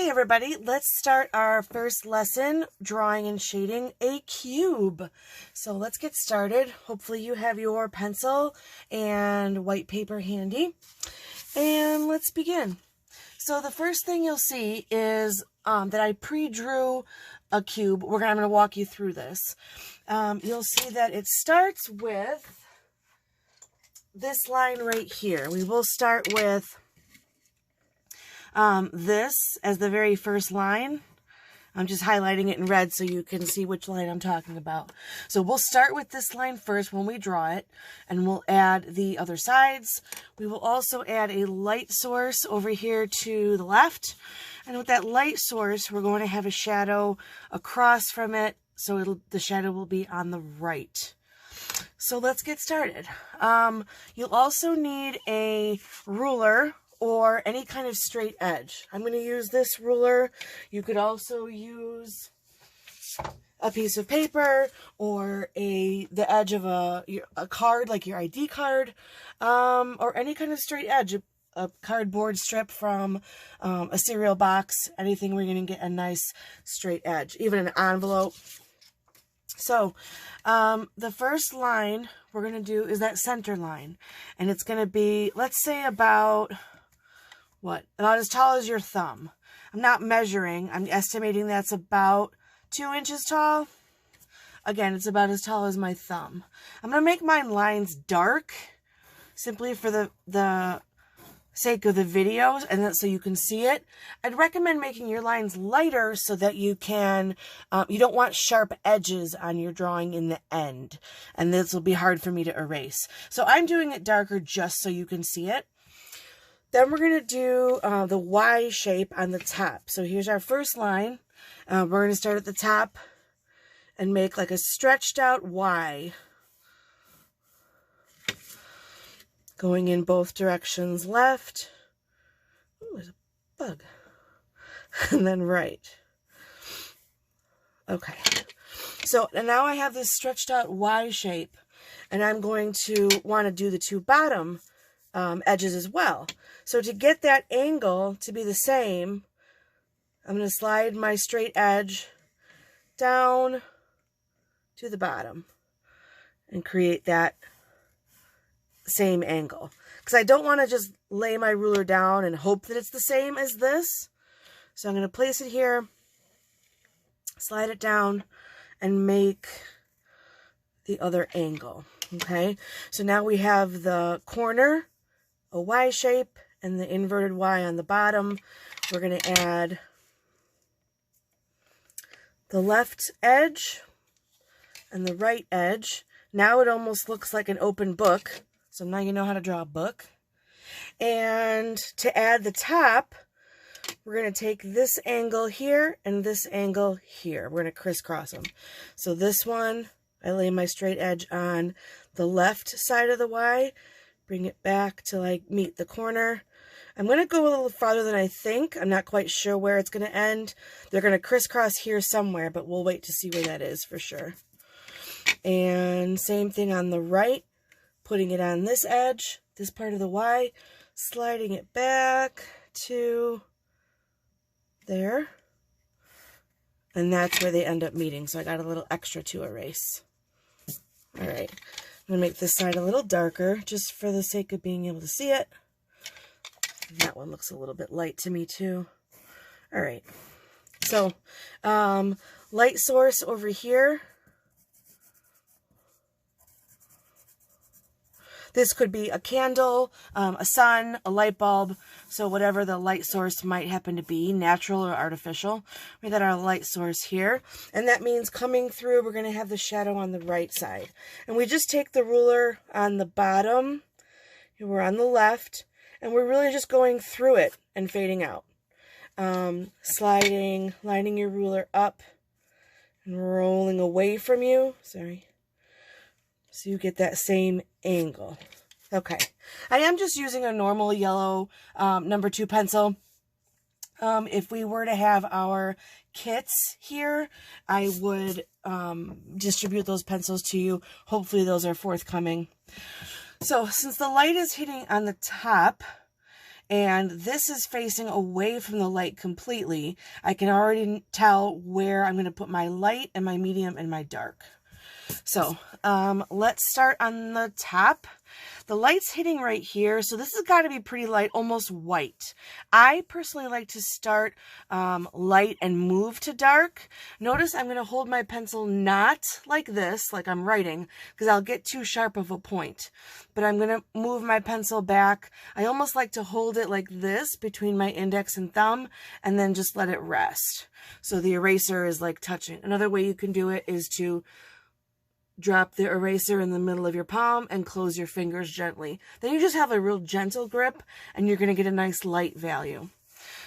Hey everybody, let's start our first lesson, drawing and shading a cube. So let's get started. Hopefully you have your pencil and white paper handy. And let's begin. So the first thing you'll see is that I pre-drew a cube. I'm going to walk you through this. You'll see that it starts with this line right here. We will start with this as the very first line. I'm just highlighting it in red so you can see which line I'm talking about. So we'll start with this line first when we draw it, and we'll add the other sides. We will also add a light source over here to the left. And with that light source, we're going to have a shadow across from it, so the shadow will be on the right. So let's get started. You'll also need a ruler or any kind of straight edge. I'm going to use this ruler. You could also use a piece of paper or the edge of a card, like your ID card, or any kind of straight edge, a cardboard strip from a cereal box, anything where you're going to get a nice straight edge, even an envelope. So the first line we're going to do is that center line, and it's going to be, let's say, about as tall as your thumb. I'm not measuring. I'm estimating that's about 2 inches tall. Again, it's about as tall as my thumb. I'm going to make my lines dark simply for the sake of the videos and then so you can see it. I'd recommend making your lines lighter so that you can, you don't want sharp edges on your drawing in the end. And this will be hard for me to erase. So I'm doing it darker just so you can see it. Then we're going to do the Y shape on the top. So here's our first line. We're going to start at the top and make like a stretched out Y. Going in both directions, left. Ooh, there's a bug. And then right. Okay. So and now I have this stretched out Y shape. And I'm going to want to do the two bottom edges as well. So to get that angle to be the same, I'm going to slide my straight edge down to the bottom and create that same angle. Because I don't want to just lay my ruler down and hope that it's the same as this. So I'm going to place it here, slide it down, and make the other angle. Okay, so now we have the corner, a Y shape, and the inverted Y on the bottom. We're going to add the left edge and the right edge. Now it almost looks like an open book. So now you know how to draw a book. And to add the top, we're going to take this angle here and this angle here. We're going to crisscross them. So this one, I lay my straight edge on the left side of the Y, bring it back till I meet the corner. I'm going to go a little farther than I think. I'm not quite sure where it's going to end. They're going to crisscross here somewhere, but we'll wait to see where that is for sure. And same thing on the right, putting it on this edge, this part of the Y, sliding it back to there. And that's where they end up meeting. So I got a little extra to erase. All right. I'm going to make this side a little darker just for the sake of being able to see it. That one looks a little bit light to me too. All right. So, light source over here. This could be a candle, a sun, a light bulb, so whatever the light source might happen to be, natural or artificial. We got our light source here, and that means coming through, we're going to have the shadow on the right side. And we just take the ruler on the bottom, and we're on the left, and we're really just going through it and fading out. Sliding, lining your ruler up, and rolling away from you. Sorry. So you get that same angle. Okay. I am just using a normal yellow number 2 pencil. If we were to have our kits here, I would distribute those pencils to you. Hopefully those are forthcoming. So since the light is hitting on the top, and this is facing away from the light completely. I can already tell where I'm going to put my light and my medium and my dark. So let's start on the top. The light's hitting right here, so this has got to be pretty light, almost white. I personally like to start light and move to dark. Notice I'm going to hold my pencil not like this, like I'm writing, because I'll get too sharp of a point. But I'm going to move my pencil back. I almost like to hold it like this between my index and thumb, and then just let it rest. So the eraser is like touching. Another way you can do it is to drop the eraser in the middle of your palm and close your fingers gently. Then you just have a real gentle grip and you're going to get a nice light value.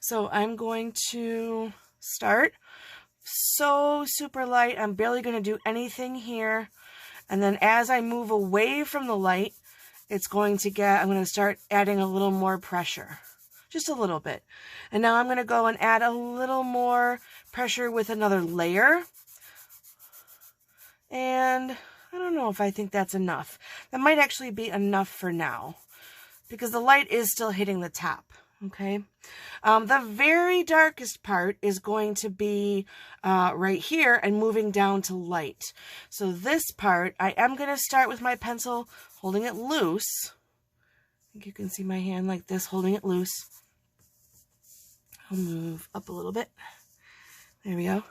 So I'm going to start so super light. I'm barely going to do anything here. And then as I move away from the light, I'm going to start adding a little more pressure. Just a little bit. And now I'm going to go and add a little more pressure with another layer. And I don't know if I think that's enough. That might actually be enough for now because the light is still hitting the top, okay? The very darkest part is going to be right here and moving down to light. So this part, I am going to start with my pencil holding it loose. I think you can see my hand like this, holding it loose. I'll move up a little bit. There we go.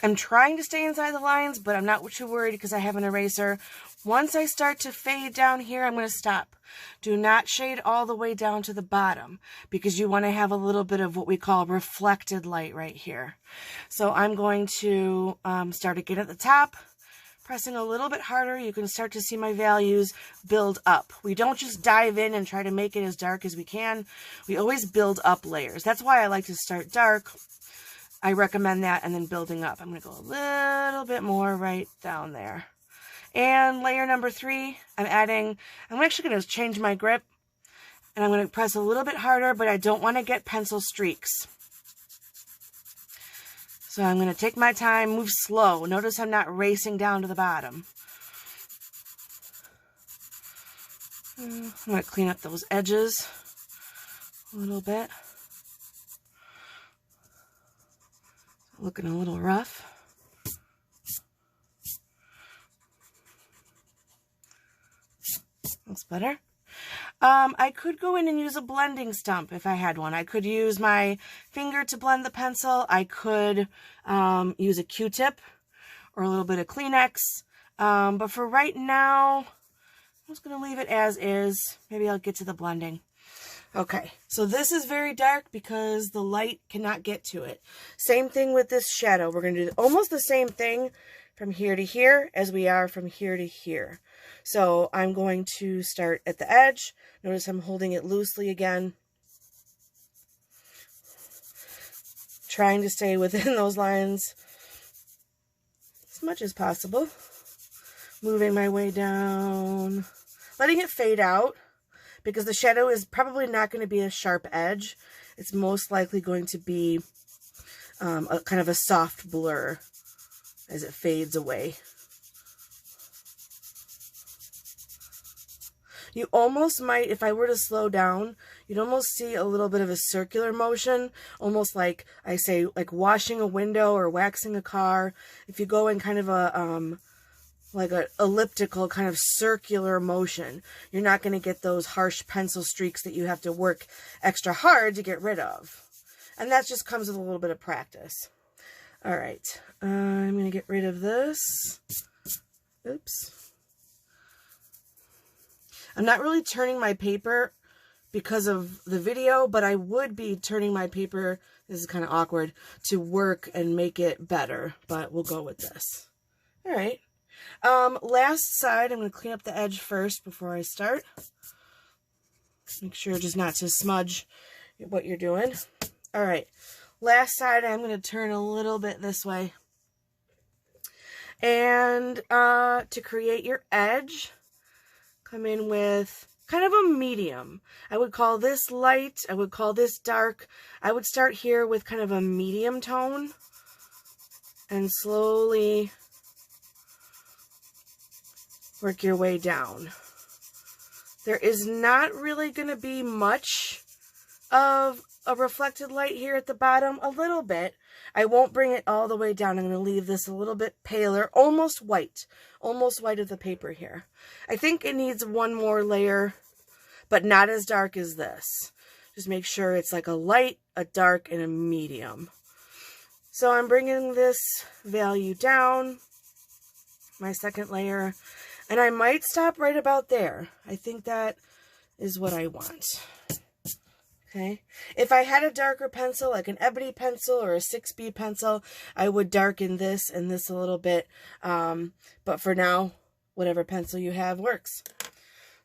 I'm trying to stay inside the lines, but I'm not too worried because I have an eraser. Once I start to fade down here, I'm going to stop. Do not shade all the way down to the bottom because you want to have a little bit of what we call reflected light right here. So I'm going to start again at the top, pressing a little bit harder. You can start to see my values build up. We don't just dive in and try to make it as dark as we can. We always build up layers. That's why I like to start dark. I recommend that and then building up. I'm going to go a little bit more right down there. And layer number 3, I'm actually going to change my grip and I'm going to press a little bit harder, but I don't want to get pencil streaks. So I'm going to take my time, move slow. Notice I'm not racing down to the bottom. I'm going to clean up those edges a little bit. Looking a little rough. Looks better. I could go in and use a blending stump if I had one. I could use my finger to blend the pencil. I could use a Q-tip or a little bit of Kleenex. But for right now, I'm just going to leave it as is. Maybe I'll get to the blending. Okay, so this is very dark because the light cannot get to it. Same thing with this shadow. We're going to do almost the same thing from here to here as we are from here to here. So I'm going to start at the edge. Notice I'm holding it loosely again. Trying to stay within those lines as much as possible. Moving my way down. Letting it fade out. Because the shadow is probably not going to be a sharp edge. It's most likely going to be a kind of a soft blur as it fades away. You almost might, if I were to slow down, you'd almost see a little bit of a circular motion, almost like, I say, like washing a window or waxing a car. If you go in kind of a like an elliptical kind of circular motion, you're not going to get those harsh pencil streaks that you have to work extra hard to get rid of. And that just comes with a little bit of practice. All right, I'm going to get rid of this. Oops. I'm not really turning my paper because of the video, but I would be turning my paper, this is kind of awkward, to work and make it better, but we'll go with this. All right. Last side, I'm going to clean up the edge first before I start. Make sure just not to smudge what you're doing. All right, last side, I'm going to turn a little bit this way. And to create your edge, come in with kind of a medium. I would call this light. I would call this dark. I would start here with kind of a medium tone and slowly work your way down. There is not really going to be much of a reflected light here at the bottom, a little bit. I won't bring it all the way down. I'm going to leave this a little bit paler, almost white of the paper here. I think it needs one more layer, but not as dark as this. Just make sure it's like a light, a dark, and a medium. So I'm bringing this value down, my second layer, and I might stop right about there. I think that is what I want. Okay. If I had a darker pencil, like an ebony pencil or a 6B pencil, I would darken this and this a little bit. But for now, whatever pencil you have works.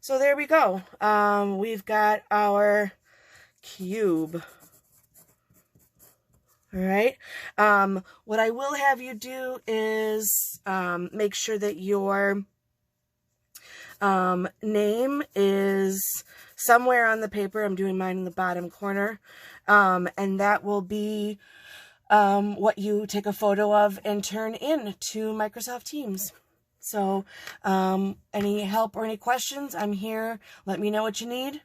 So there we go. We've got our cube. All right. What I will have you do is make sure that your name is somewhere on the paper. I'm doing mine in the bottom corner. And that will be what you take a photo of and turn in to Microsoft Teams. So any help or any questions, I'm here. Let me know what you need,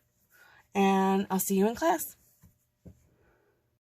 and I'll see you in class.